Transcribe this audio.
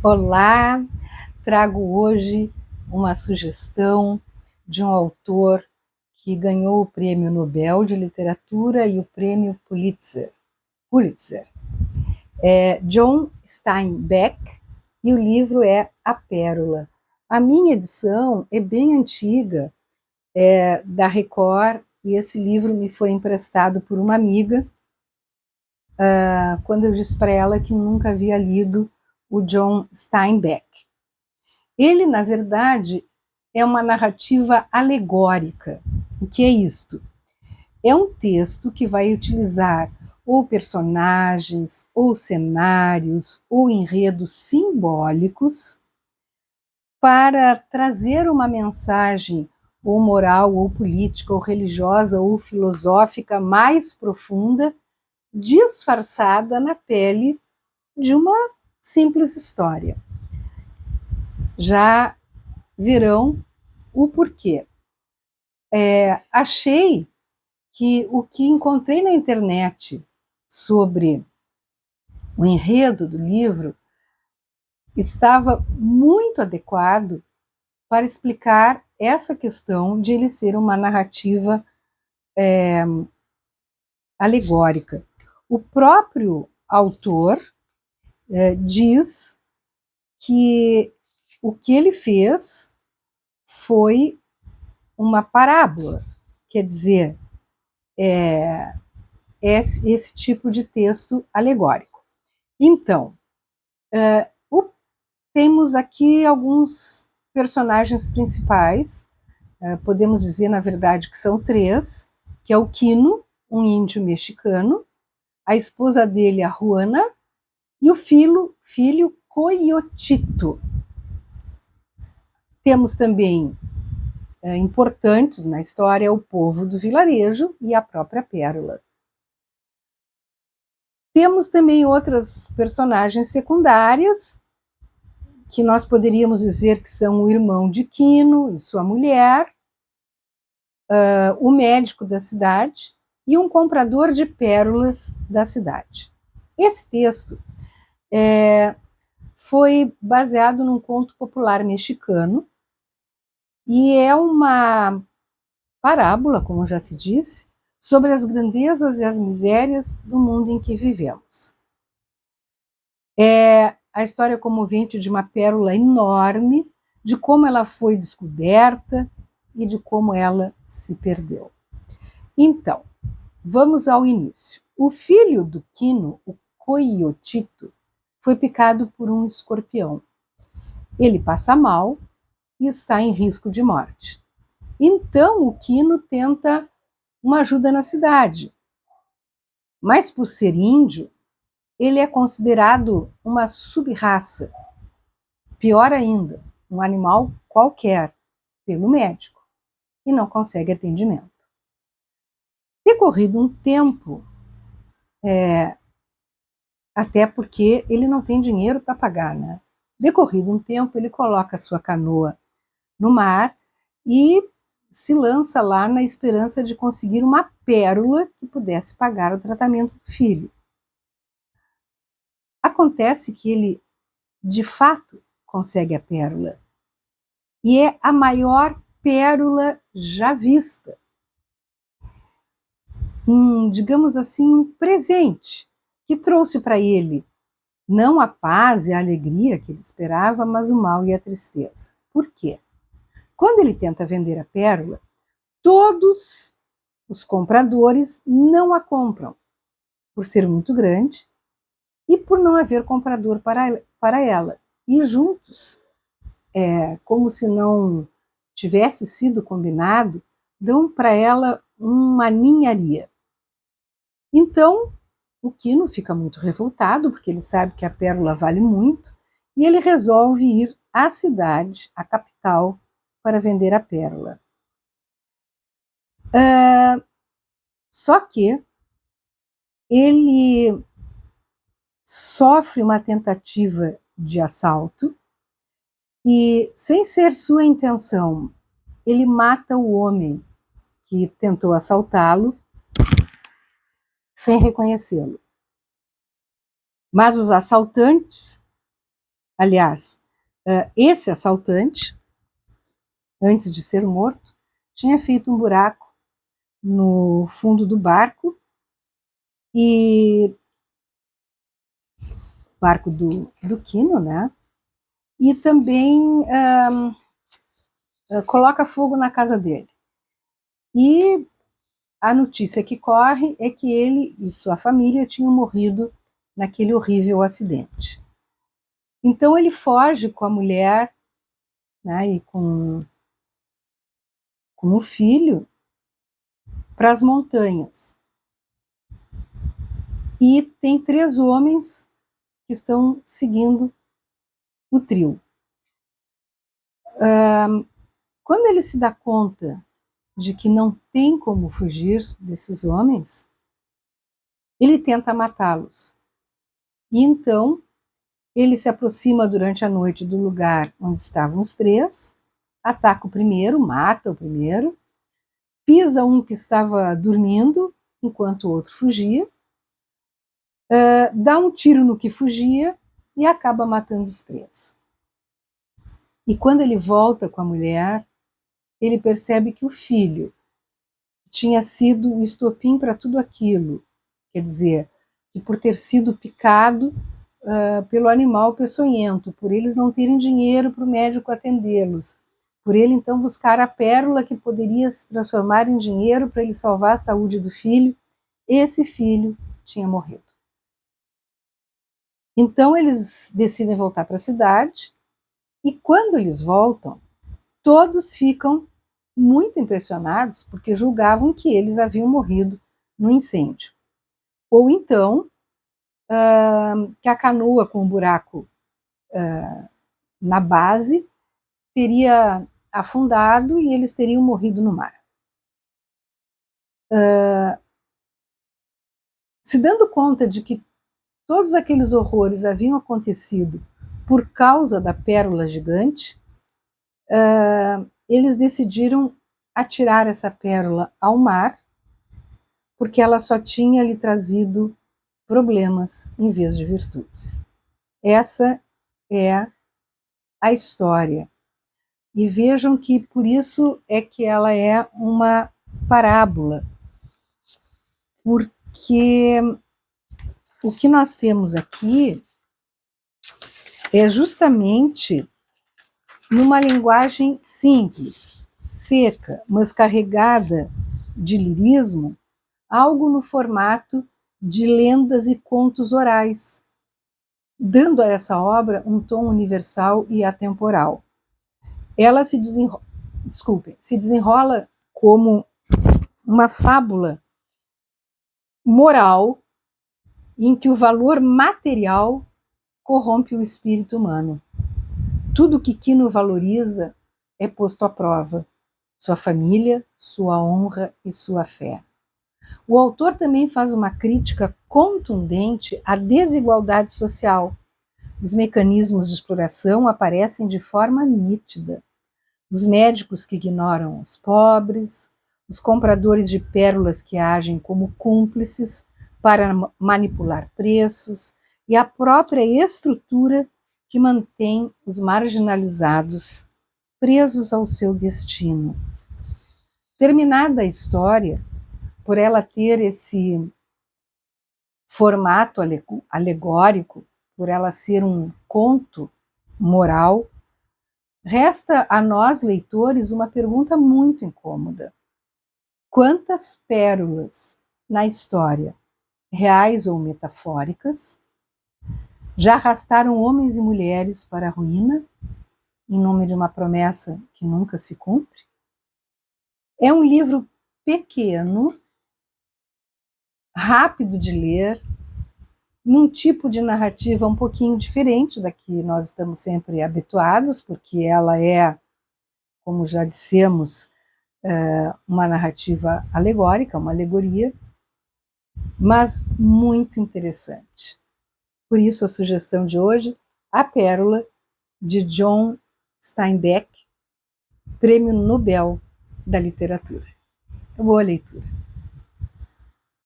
Olá, trago hoje uma sugestão de um autor que ganhou o Prêmio Nobel de Literatura e o Prêmio Pulitzer. É John Steinbeck, e o livro é A Pérola. A minha edição é bem antiga, da Record, e esse livro me foi emprestado por uma amiga, quando eu disse para ela que nunca havia lido o John Steinbeck. Ele, na verdade, é uma narrativa alegórica. O que é isto? É um texto que vai utilizar ou personagens, ou cenários, ou enredos simbólicos para trazer uma mensagem ou moral, ou política, ou religiosa, ou filosófica mais profunda, disfarçada na pele de uma simples história. Já verão o porquê. Achei que o que encontrei na internet sobre o enredo do livro estava muito adequado para explicar essa questão de ele ser uma narrativa alegórica. O próprio autor diz que o que ele fez foi uma parábola, quer dizer, esse tipo de texto alegórico. Então, temos aqui alguns personagens principais, podemos dizer, na verdade, que são três, que é o Quino, um índio mexicano, a esposa dele, a Juana, e o filho Coyotito. Temos também importantes na história o povo do vilarejo e a própria Pérola. Temos também outras personagens secundárias, que nós poderíamos dizer que são o irmão de Quino e sua mulher, o médico da cidade e um comprador de pérolas da cidade. Esse texto foi baseado num conto popular mexicano e é uma parábola, como já se disse, sobre as grandezas e as misérias do mundo em que vivemos. É a história comovente de uma pérola enorme, de como ela foi descoberta e de como ela se perdeu. Então, vamos ao início. O filho do Quino, o Coyotito, foi picado por um escorpião. Ele passa mal e está em risco de morte. Então, o Quino tenta uma ajuda na cidade. Mas, por ser índio, ele é considerado uma sub-raça. Pior ainda, um animal qualquer, pelo médico, e não consegue atendimento. Decorrido um tempo, até porque ele não tem dinheiro para pagar, né? Decorrido um tempo, ele coloca a sua canoa no mar e se lança lá na esperança de conseguir uma pérola que pudesse pagar o tratamento do filho. Acontece que ele, de fato, consegue a pérola. E é a maior pérola já vista. Digamos assim, um presente que trouxe para ele não a paz e a alegria que ele esperava, mas o mal e a tristeza. Por quê? Quando ele tenta vender a pérola, todos os compradores não a compram, por ser muito grande e por não haver comprador para ela. E juntos, como se não tivesse sido combinado, dão para ela uma ninharia. Então, o Quino fica muito revoltado, porque ele sabe que a pérola vale muito, e ele resolve ir à cidade, à capital, para vender a pérola. Só que ele sofre uma tentativa de assalto e, sem ser sua intenção, ele mata o homem que tentou assaltá-lo sem reconhecê-lo. Mas os assaltantes Aliás, esse assaltante, antes de ser morto, tinha feito um buraco no fundo do barco, e barco do Quino, né? E também coloca fogo na casa dele. E a notícia que corre é que ele e sua família tinham morrido naquele horrível acidente. Então ele foge com a mulher, né, e com o filho para as montanhas. E tem 3 homens que estão seguindo o trio. Quando ele se dá conta de que não tem como fugir desses homens, ele tenta matá-los. E então ele se aproxima durante a noite do lugar onde estavam os 3, ataca o primeiro, mata o primeiro, pisa um que estava dormindo enquanto o outro fugia, dá um tiro no que fugia e acaba matando os 3. E quando ele volta com a mulher, ele percebe que o filho tinha sido o estopim para tudo aquilo. Quer dizer, que por ter sido picado pelo animal peçonhento, por eles não terem dinheiro para o médico atendê-los, por ele então buscar a pérola que poderia se transformar em dinheiro para ele salvar a saúde do filho, esse filho tinha morrido. Então eles decidem voltar para a cidade, e quando eles voltam, todos ficam muito impressionados, porque julgavam que eles haviam morrido no incêndio. Ou então, que a canoa com o buraco na base teria afundado e eles teriam morrido no mar. Se dando conta de que todos aqueles horrores haviam acontecido por causa da pérola gigante, eles decidiram atirar essa pérola ao mar, porque ela só tinha lhe trazido problemas em vez de virtudes. Essa é a história. E vejam que por isso é que ela é uma parábola, porque o que nós temos aqui é justamente numa linguagem simples, seca, mas carregada de lirismo, algo no formato de lendas e contos orais, dando a essa obra um tom universal e atemporal. Ela se desenrola como uma fábula moral em que o valor material corrompe o espírito humano. Tudo que Quino valoriza é posto à prova: sua família, sua honra e sua fé. O autor também faz uma crítica contundente à desigualdade social. Os mecanismos de exploração aparecem de forma nítida. Os médicos que ignoram os pobres, os compradores de pérolas que agem como cúmplices para manipular preços e a própria estrutura que mantém os marginalizados presos ao seu destino. Terminada a história, por ela ter esse formato alegórico, por ela ser um conto moral, resta a nós, leitores, uma pergunta muito incômoda. Quantas pérolas na história, reais ou metafóricas, já arrastaram homens e mulheres para a ruína em nome de uma promessa que nunca se cumpre? É um livro pequeno, rápido de ler, num tipo de narrativa um pouquinho diferente da que nós estamos sempre habituados, porque ela é, como já dissemos, uma narrativa alegórica, uma alegoria, mas muito interessante. Por isso a sugestão de hoje, A Pérola, de John Steinbeck, Prêmio Nobel da Literatura. Boa leitura.